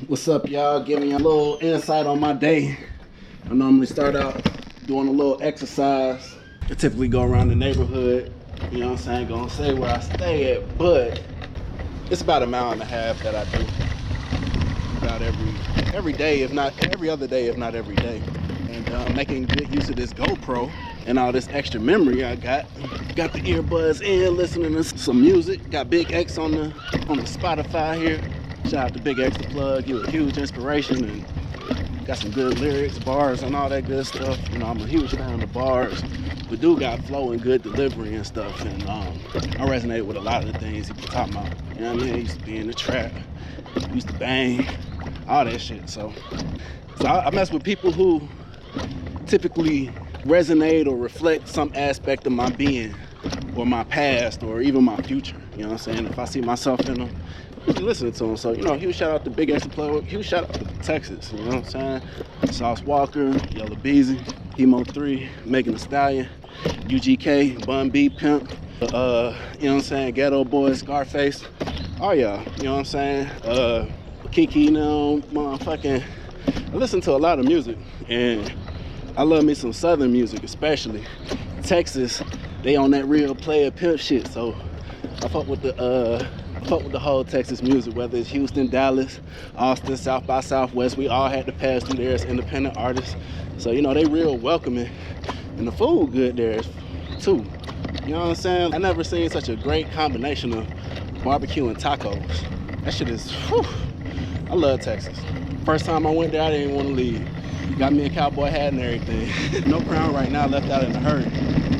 What's up, y'all? Give me a little insight on my day. I normally start out doing a little exercise. I typically go around the neighborhood, you know what I'm saying? Gonna say where I stay at, but it's about 1.5 miles that I do. About every day, if not every other day, if not every day. And making good use of this GoPro and all this extra memory I got. Got the earbuds in, listening to some music. Got Big X on the Spotify here. Shout out to Big X, the plug. He was a huge inspiration and got some good lyrics, bars, and all that good stuff. You know, I'm a huge fan of the bars. But dude got flow and good delivery and stuff. And I resonated with a lot of the things he was talking about. You know what I mean? He used to be in the trap, used to bang, all that shit. So I mess with people who typically resonate or reflect some aspect of my being or my past or even my future. You know what I'm saying? If I see myself in them, I be listening to them. So, you know, huge shout out to Big X Plug. Huge shout out to Texas. You know what I'm saying? Sauce Walker, Yellow Beezy, Hemo 3, Megan Thee Stallion, UGK, Bun B, Pimp, you know what I'm saying? Ghetto Boy, Scarface. Oh yeah, you know what I'm saying? Kiki, you know, motherfucking. I listen to a lot of music, and I love me some Southern music, especially Texas. They on that real player pimp shit, so I fuck with the whole Texas music, whether it's Houston, Dallas, Austin, South by Southwest. We all had to pass through there as independent artists, so you know they real welcoming, and the food good there too. You know what I'm saying? I never seen such a great combination of barbecue and tacos. That shit is, whew. I love Texas. First time I went there, I didn't want to leave. Got me a cowboy hat and everything. No crown right now, left out in a hurry.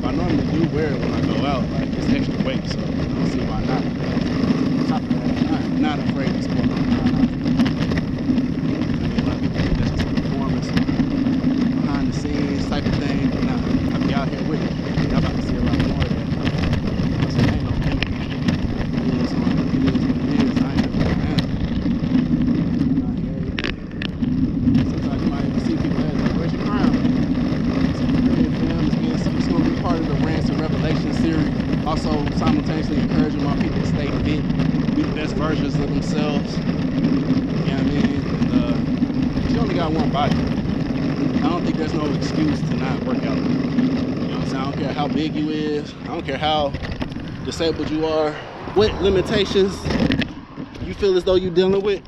I normally do wear it when I go out, like it's extra weight, so I don't see why not. On top of that, I'm not afraid to sport on that's just a performance, behind the scenes type of thing, but nah, I'll be out here with it. Y'all about to see a lot more of that. So ain't no gimmick. It is what it is. I ain't never man. I'm out here every day. Sometimes you might even see people ask, like, where's your crown? So really, fam, it's going to be part of the Rants and Revelations series. Also, simultaneously encouraging my people to stay fit, be the best versions of themselves. You know what I mean? And, you only got one body. I don't think there's no excuse to not work out. You know what I'm saying? I don't care how big you is. I don't care how disabled you are. What limitations you feel as though you're dealing with.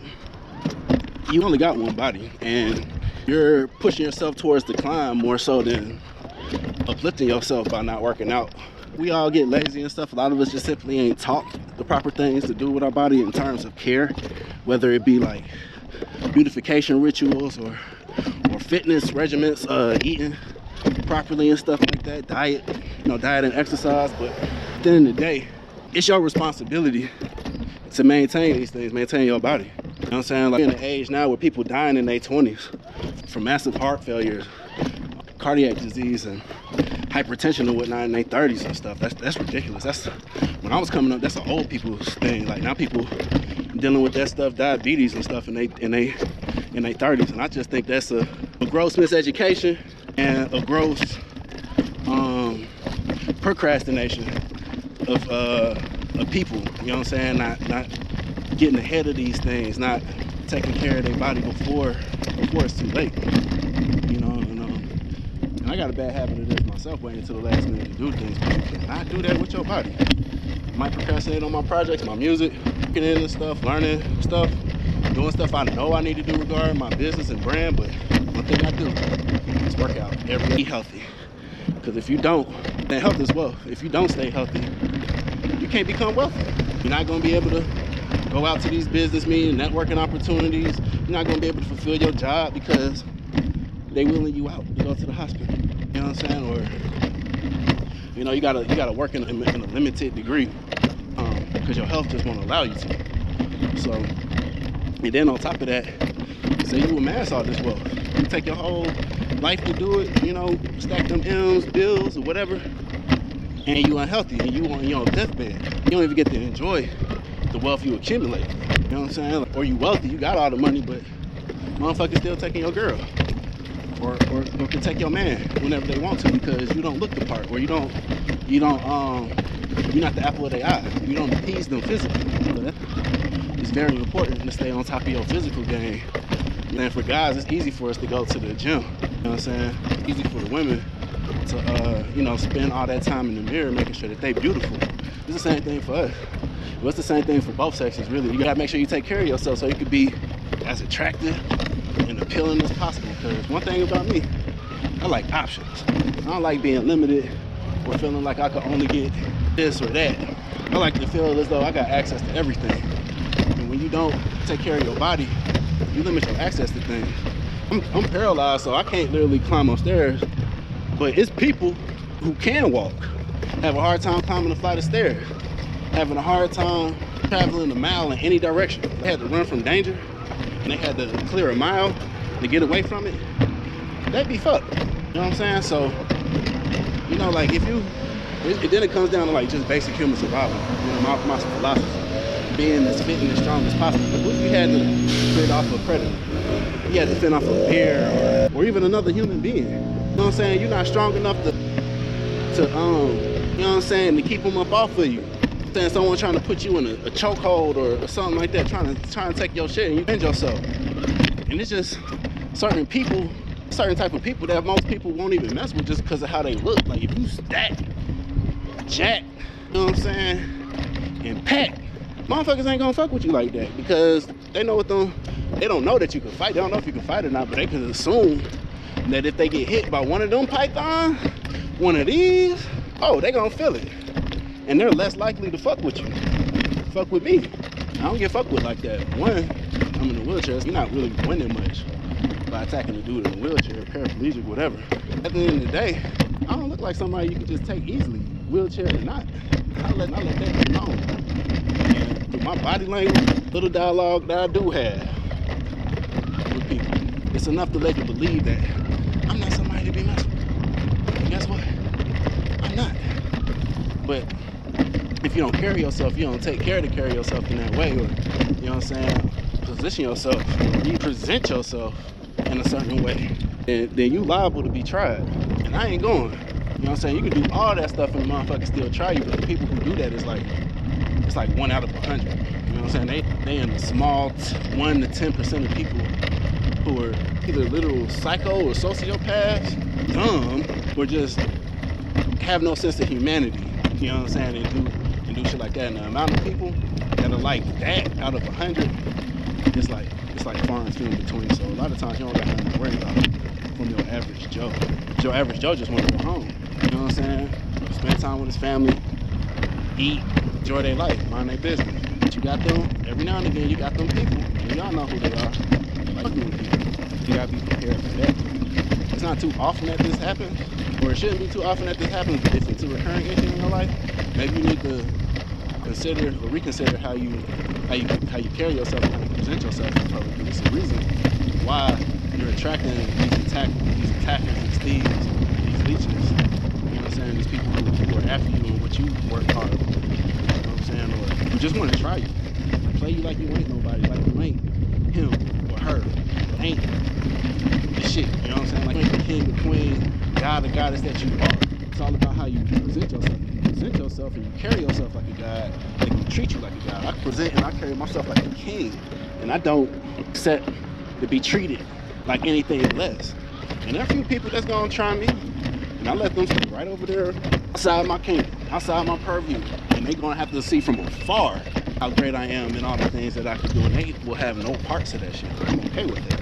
You only got one body, and you're pushing yourself towards the climb more so than uplifting yourself by not working out. We all get lazy and stuff. A lot of us just simply ain't taught the proper things to do with our body in terms of care, whether it be like beautification rituals or fitness regimens, eating properly and stuff like that, diet and exercise. But at the end of the day, it's your responsibility to maintain these things, maintain your body. You know what I'm saying? Like in an age now where people dying in their 20s from massive heart failure, cardiac disease, and hypertension and whatnot in their 30s and stuff. That's ridiculous. That's when I was coming up. That's an old people's thing. Like now, people dealing with that stuff, diabetes and stuff, in their 30s. And I just think that's a gross miseducation and a gross procrastination of people. You know what I'm saying? Not getting ahead of these things, not taking care of their body before it's too late. You know, and I got a bad habit of this myself, waiting until the last minute to do things, but you cannot do that with your body. I might procrastinate on my projects, my music, getting into stuff, learning stuff, doing stuff I know I need to do regarding my business and brand, but one thing I do is work out every day. Be healthy. Because if you don't, then health is wealth. If you don't stay healthy, you can't become wealthy. You're not going to be able to go out to these business meetings, networking opportunities. You're not going to be able to fulfill your job because they wheeling you out to go to the hospital. You know what I'm saying? Or, you know, you gotta work in a limited degree because your health just won't allow you to. So, and then on top of that, say you amass all this wealth. You take your whole life to do it, you know, stack them M's, bills, or whatever, and you unhealthy and you on your deathbed. You don't even get to enjoy the wealth you accumulate. You know what I'm saying? Or you wealthy, you got all the money, but motherfuckers still taking your girl. Or can take your man whenever they want to because you don't look the part, or you're not the apple of their eye. You don't appease them physically. it's very important to stay on top of your physical game. And for guys, it's easy for us to go to the gym. You know what I'm saying? It's easy for the women to, you know, spend all that time in the mirror making sure that they beautiful. It's the same thing for us. Well, it's the same thing for both sexes, really. You gotta make sure you take care of yourself so you can be as attractive and appealing as possible. Because one thing about me, I like options. I don't like being limited or feeling like I could only get this or that. I like to feel as though I got access to everything. And when you don't take care of your body, you limit your access to things. I'm paralyzed, so I can't literally climb upstairs. But it's people who can walk, have a hard time climbing a flight of stairs, having a hard time traveling a mile in any direction. They had to run from danger, and they had to clear a mile to get away from it. They'd be fucked. You know what I'm saying? So, you know, like if you, then it comes down to like just basic human survival. You know, my philosophy, being as fit and as strong as possible. But what if you had to fend off a predator? You had to fend off a bear or even another human being. You know what I'm saying? You're not strong enough to you know what I'm saying, to keep them up off of you. Saying someone trying to put you in a chokehold or something like that, trying to take your shit and you defend yourself. And it's just certain people, certain type of people that most people won't even mess with just because of how they look. Like if you stack, jack, you know what I'm saying, and pack, motherfuckers ain't gonna fuck with you like that because they know what them, they don't know that you can fight. They don't know if you can fight or not, but they can assume that if they get hit by one of them pythons, one of these, oh, they gonna feel it. And they're less likely to fuck with you. Fuck with me. I don't get fucked with like that. One, I'm in a wheelchair, so you're not really winning much by attacking a dude in a wheelchair, paraplegic, whatever. At the end of the day, I don't look like somebody you can just take easily, wheelchair or not. I let that be known. And through my body language, little dialogue that I do have with people, it's enough to let you believe that I'm not somebody to be messed with. And guess what? I'm not. But if you don't carry yourself, you don't take care to carry yourself in that way, or, you know what I'm saying, position yourself, represent yourself in a certain way, then you liable to be tried. And I ain't going. You know what I'm saying? You can do all that stuff and the motherfucker still try you, but the people who do that is like, it's like 1 out of 100. You know what I'm saying? They in a small 1 to 10% of people who are either literal psycho or sociopaths, dumb, or just have no sense of humanity. You know what I'm saying? And do shit like that. And the amount of people that are like that out of 100, it's like far and few in between. So a lot of times you don't got nothing to worry about from your average Joe. Your average Joe just want to go home. You know what I'm saying? Spend time with his family, eat, enjoy their life, mind their business. But you got them, every now and again you got them people, and y'all know who they are. Like fucking with people. You gotta be prepared for that. It's not too often that this happens, or it shouldn't be too often that this happens, but if it's a recurring issue in your life, maybe you need to consider or reconsider how you carry yourself and how you present yourself in public. Because it's a reason why you're attracting these attackers, these thieves, these leeches. You know what I'm saying? These people who are after you and what you work hard for. You know what I'm saying? Or who just want to try you. Play you like you ain't nobody, like you ain't him or her. Ain't the shit. You know what I'm saying? Like you ain't the king, the queen, god, the goddess that you are. It's all about how you present yourself. You present yourself and you carry yourself like a god, they can treat you like a god. I present and I carry myself like a king, and I don't accept to be treated like anything less. And there are a few people that's gonna try me, and I let them stay right over there outside my kingdom, outside my purview, and they gonna have to see from afar how great I am and all the things that I can do, and they will have no parts of that shit. I'm okay with that.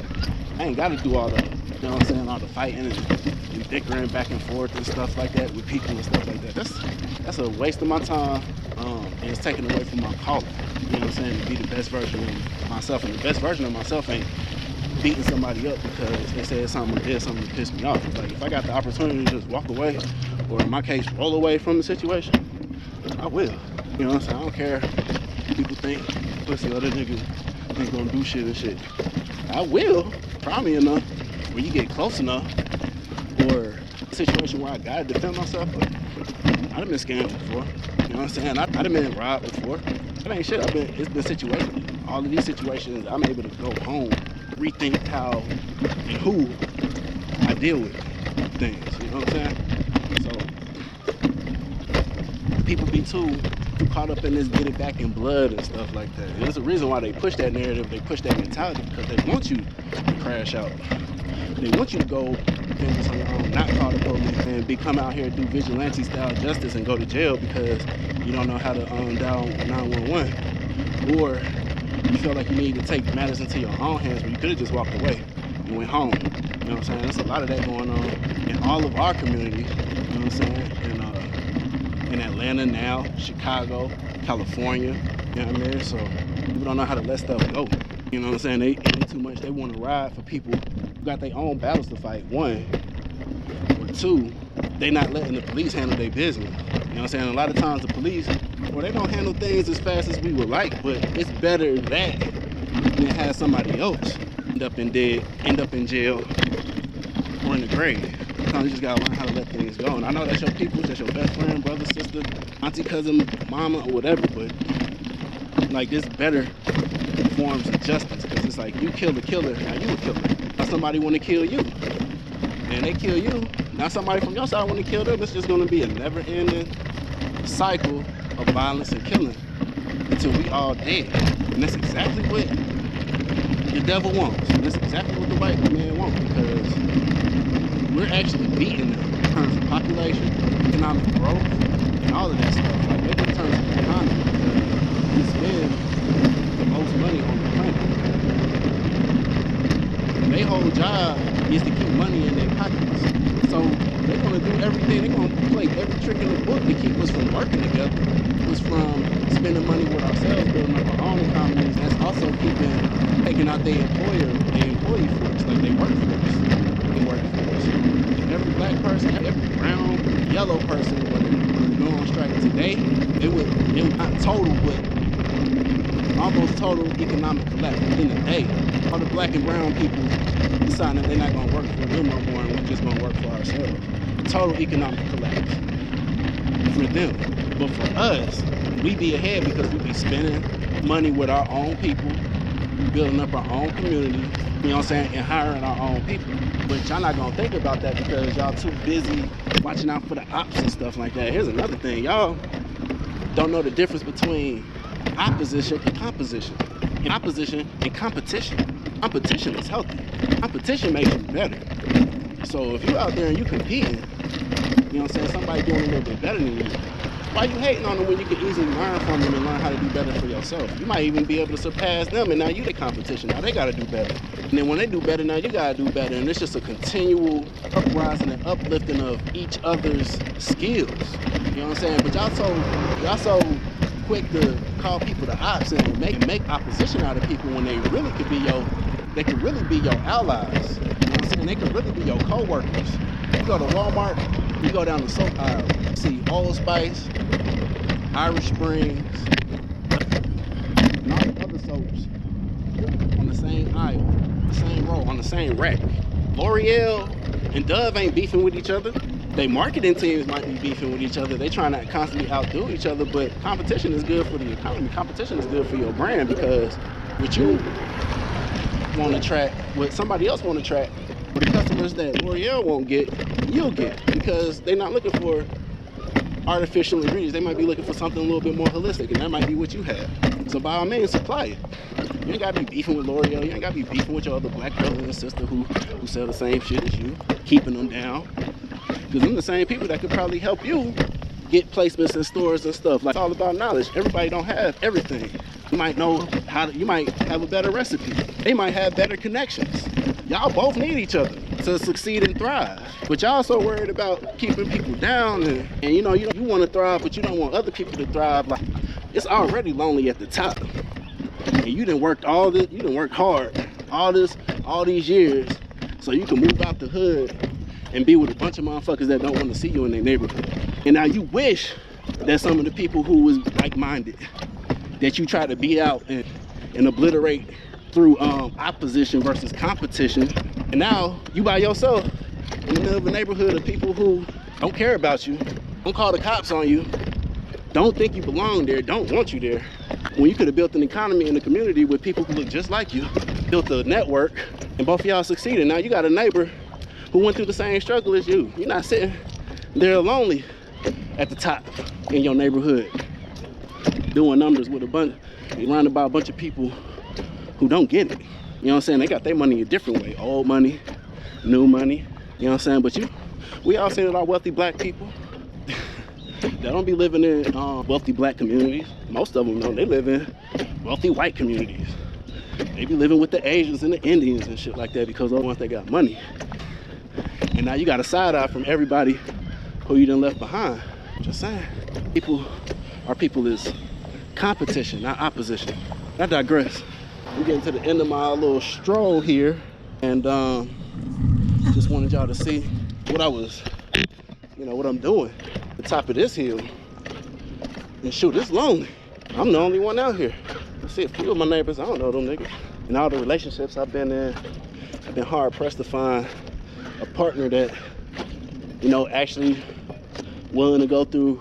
I ain't gotta do all the, you know what I'm saying, all the fighting and dickering back and forth and stuff like that with people and stuff like that. That's a waste of my time, and it's taken away from my calling. You know what I'm saying? To be the best version of myself, and the best version of myself ain't beating somebody up because they said something or did something to piss me off. It's like if I got the opportunity to just walk away, or in my case, roll away from the situation, I will. You know what I'm saying? I don't care if people think pussy other niggas ain't gonna do shit and shit. I will, probably enough, where you get close enough, or a situation where I gotta defend myself. But I've been scammed before. You know what I'm saying? I've been robbed before. That ain't shit. It's been situations. All of these situations, I'm able to go home, rethink how and who I deal with things. You know what I'm saying? So people be too too caught up in this get it back in blood and stuff like that. And there's a reason why they push that narrative, they push that mentality, because they want you to crash out. They want you to go focus on your own, not call the police and come out here and do vigilante style justice and go to jail because you don't know how to dial 911. Or you feel like you need to take matters into your own hands, but you could have just walked away and went home. You know what I'm saying? There's a lot of that going on in all of our communities. You know what I'm saying? In Atlanta now, Chicago, California. You know what I mean? So people don't know how to let stuff go. You know what I'm saying? They eat too much. They want to ride for people who got their own battles to fight. One. Or two, they not letting the police handle their business. You know what I'm saying? A lot of times the police, well, they don't handle things as fast as we would like, but it's better that than have somebody else end up in jail, or in the grave. Sometimes you just gotta learn how to let things go. And I know that's your people, that's your best friend, brother, sister, auntie, cousin, mama, or whatever, but like there's better forms of justice, because it's like you kill the killer, now you a killer. Now somebody want to kill you, and they kill you. Now somebody from your side want to kill them. It's just going to be a never-ending cycle of violence and killing until we all dead. And that's exactly what the devil wants. And that's exactly what the white man wants, because we're actually beating them in terms of population, economic growth, and all of that stuff. Like maybe in terms of economy, because we spend the most money on the planet. Their whole job is to keep money in their pockets. So they're going to do everything. They're going to play every trick in the book to keep us from working together. Keep us from spending money with ourselves, building up our own economies. That's also taking out their employee force, like they workforce. And every black person, every brown, yellow person, whether they go on strike today, it would not total, but almost total economic collapse within a day. All the black and brown people deciding that they're not going to work for them no more, and we're just going to work for ourselves. Total economic collapse for them. But for us, we be ahead because we be spending money with our own people, building up our own community, you know what I'm saying, and hiring our own people. But y'all not going to think about that because y'all too busy watching out for the ops and stuff like that. Here's another thing. Y'all don't know the difference between opposition and composition. And opposition and competition. Competition is healthy. Competition makes you better. So if you're out there and you competing, you know what I'm saying, somebody doing a little bit better than you, why you hating on them when you can easily learn from them and learn how to do better for yourself? You might even be able to surpass them, and now you the competition. Now they got to do better. And then when they do better, now you got to do better. And it's just a continual uprising and uplifting of each other's skills. You know what I'm saying? But y'all so quick to call people the ops and make opposition out of people when they really could be your allies. You know what I'm saying? They could really be your co-workers. You go to Walmart, you go down the soap aisle, you see Old Spice, Irish Springs, and all the other soaps on the same aisle, the same row, on the same rack. L'Oreal and Dove ain't beefing with each other. They marketing teams might be beefing with each other. They trying to constantly outdo each other, but competition is good for the economy. Competition is good for your brand, because what you want to track, what somebody else want to track, but the customers that L'Oreal won't get, you'll get, because they're not looking for artificial ingredients. They might be looking for something a little bit more holistic, and that might be what you have. So by all means, supply it. You ain't gotta be beefing with L'Oreal. You ain't gotta be beefing with your other black brother and sister who sell the same shit as you, keeping them down. Because them the same people that could probably help you get placements in stores and stuff. Like, it's all about knowledge. Everybody don't have everything. You might know you might have a better recipe. They might have better connections. Y'all both need each other to succeed and thrive. But y'all so worried about keeping people down, and you know, you want to thrive, but you don't want other people to thrive. Like, it's already lonely at the top. And you done worked hard all these years so you can move out the hood and be with a bunch of motherfuckers that don't want to see you in their neighborhood. And now you wish that some of the people who was like-minded, that you try to beat out and obliterate through opposition versus competition, and now you by yourself in the middle of a neighborhood of people who don't care about you, don't call the cops on you, don't think you belong there, don't want you there, when you could have built an economy in the community with people who look just like you, built a network, and both of y'all succeeded. Now you got a neighbor who went through the same struggle as you. You're not sitting there lonely at the top in your neighborhood. doing numbers with around by a bunch of people who don't get it. You know what I'm saying? They got their money a different way. Old money, new money. You know what I'm saying? But we all say that our wealthy black people, they don't be living in wealthy black communities. Most of them know they live in wealthy white communities. They be living with the Asians and the Indians and shit like that because those ones that got money. And now you got a side eye from everybody who you done left behind. Just saying. Our people is competition, not opposition. I digress. I'm getting to the end of my little stroll here, and just wanted y'all to see what what I'm doing. The top of this hill. And shoot, it's lonely. I'm the only one out here. I see a few of my neighbors, I don't know them niggas. In all the relationships I've been in, I've been hard pressed to find a partner that, actually willing to go through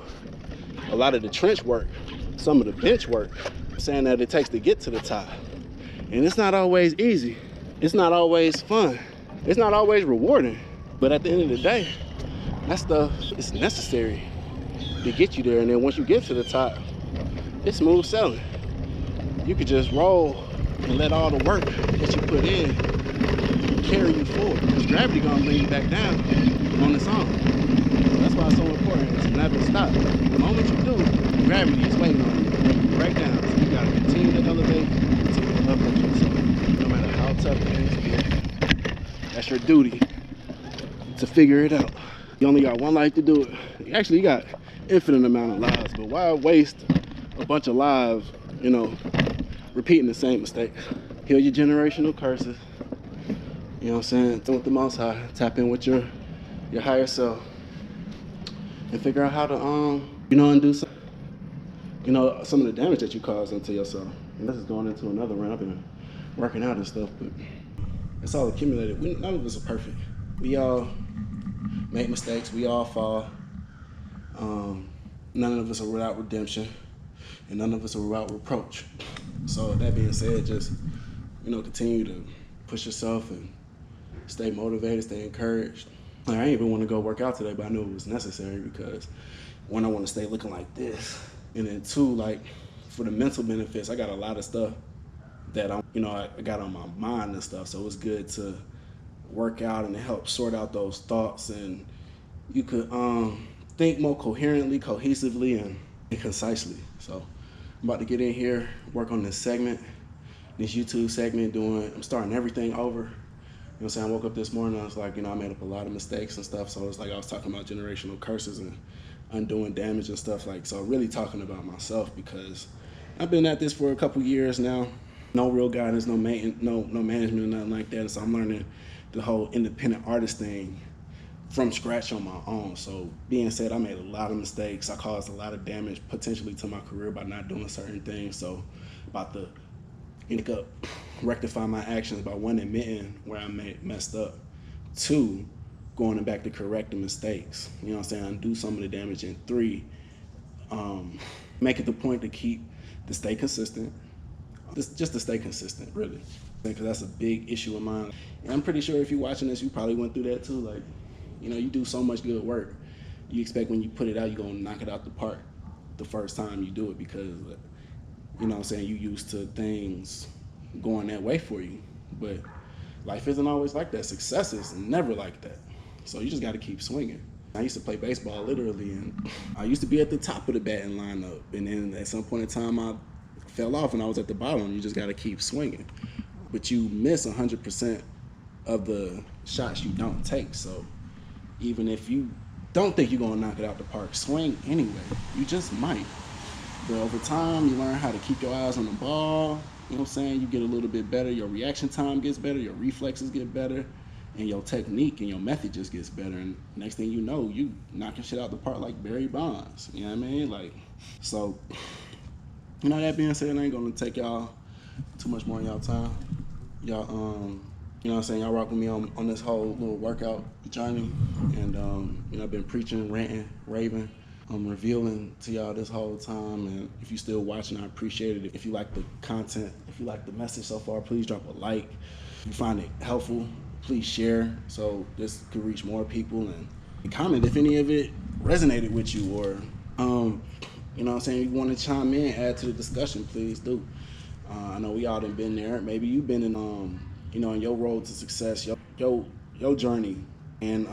a lot of the trench work, some of the bench work, saying that it takes to get to the top. And it's not always easy. It's not always fun. It's not always rewarding. But at the end of the day, that stuff is necessary to get you there. And then once you get to the top, it's smooth sailing. You could just roll and let all the work that you put in carry you forward. Because gravity gonna bring you back down on its own. So that's why it's so important to never stop. The moment you do, gravity is waiting on you to bring you right down. So you gotta continue to elevate, continue to uplift yourself. No matter how tough things get, that's your duty to figure it out. You only got one life to do it. Actually, you got infinite amount of lives, but why waste a bunch of lives, repeating the same mistakes? Heal your generational curses. You know what I'm saying? With the Most High, tap in with your higher self, and figure out how to undo some of the damage that you caused unto yourself. And this is going into another rant. I've been working out and stuff, but it's all accumulated. None of us are perfect. We all make mistakes. We all fall. None of us are without redemption, and none of us are without reproach. So that being said, just continue to push yourself and stay motivated, stay encouraged. I didn't even want to go work out today, but I knew it was necessary because one, I want to stay looking like this, and then two, like for the mental benefits, I got a lot of stuff that I got on my mind and stuff. So it was good to work out and it helped sort out those thoughts, and you could think more coherently, cohesively, and concisely. So I'm about to get in here, work on this segment, this YouTube segment. I'm starting everything over. You know what I'm saying? I woke up this morning, I was like, I made up a lot of mistakes and stuff. So it's like I was talking about generational curses and undoing damage and stuff. Like, so really talking about myself, because I've been at this for a couple years now. No real guidance, no management, or nothing like that. So I'm learning the whole independent artist thing from scratch on my own. So being said, I made a lot of mistakes. I caused a lot of damage potentially to my career by not doing certain things. So about to rectify my actions by one, admitting where I messed up, two, going back to correct the mistakes. You know what I'm saying? Undo some of the damage, and three, make it the point to stay consistent. Just to stay consistent, really. Because that's a big issue of mine. And I'm pretty sure if you're watching this, you probably went through that too. Like, you do so much good work. You expect when you put it out, you're going to knock it out the park the first time you do it, because, you know what I'm saying, you used to things going that way for you. But life isn't always like that. Success is never like that. So you just got to keep swinging. I used to play baseball literally, and I used to be at the top of the batting lineup. And then at some point in time, I fell off and I was at the bottom. You just got to keep swinging. But you miss 100% of the shots you don't take. So even if you don't think you're going to knock it out the park, swing anyway. You just might. But over time, you learn how to keep your eyes on the ball. You know what I'm saying? You get a little bit better. Your reaction time gets better. Your reflexes get better. And your technique and your method just gets better. And next thing you know, you knocking shit out the park like Barry Bonds. You know what I mean? Like, so, that being said, I ain't going to take y'all too much more of y'all time. Y'all, you know what I'm saying? Y'all rock with me on this whole little workout journey. And, I've been preaching, ranting, raving. I'm revealing to y'all this whole time, and if you're still watching, I appreciate it. If you like the content, if you like the message so far, please drop a like. If you find it helpful, please share so this could reach more people, and comment if any of it resonated with you, or You know what I'm saying? If you want to chime in, add to the discussion, please do. I know we all done been there. Maybe you've been in, you know, in your road to success, your journey, and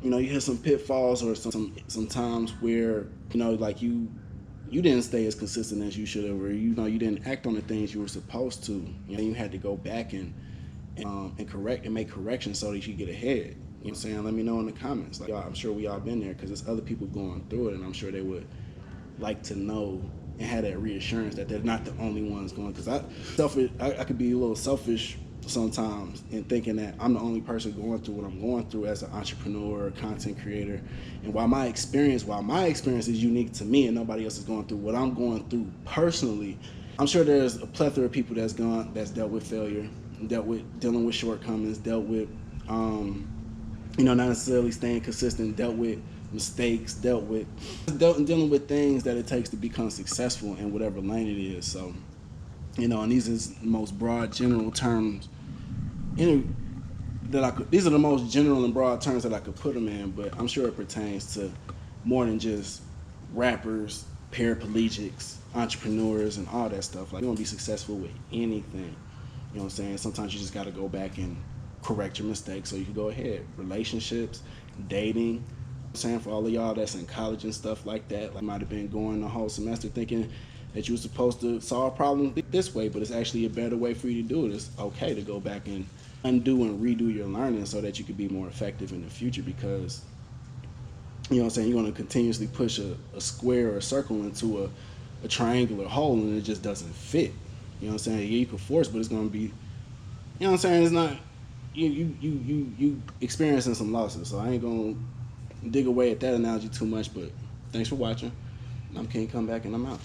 you know, you hit some pitfalls or some times where you know, like you didn't stay as consistent as you should have, or you know, you didn't act on the things you were supposed to. You know, you had to go back and correct and make corrections so that you get ahead. You know what I'm saying? Let me know in the comments. Like, I'm sure we all been there because there's other people going through it, and I'm sure they would like to know and have that reassurance that they're not the only ones going. Because I could be a little selfish sometimes in thinking that I'm the only person going through what I'm going through as an entrepreneur, content creator. And while my experience is unique to me and nobody else is going through what I'm going through personally, I'm sure there's a plethora of people that's dealt with failure, dealing with shortcomings, dealt with you know, not necessarily staying consistent, dealt with mistakes, dealing with things that it takes to become successful in whatever lane it is. So, you know, and these are the most broad, general terms. These are the most general and broad terms that I could put them in, but I'm sure it pertains to more than just rappers, paraplegics, entrepreneurs, and all that stuff. Like, you want to be successful with anything. You know what I'm saying? Sometimes you just got to go back and correct your mistakes so you can go ahead. Relationships, dating. I'm saying, for all of y'all that's in college and stuff like that, like, might have been going the whole semester thinking that you were supposed to solve problems this way, but it's actually a better way for you to do it. It's okay to go back and undo and redo your learning so that you can be more effective in the future, because you know what I'm saying, you're going to continuously push a square or a circle into a triangular hole, and it just doesn't fit. You know what I'm saying? Yeah, you can force, but it's going to be, you know what I'm saying, it's not, you experiencing some losses. So I ain't going to dig away at that analogy too much, but thanks for watching. I'm King Come Back, and I'm out.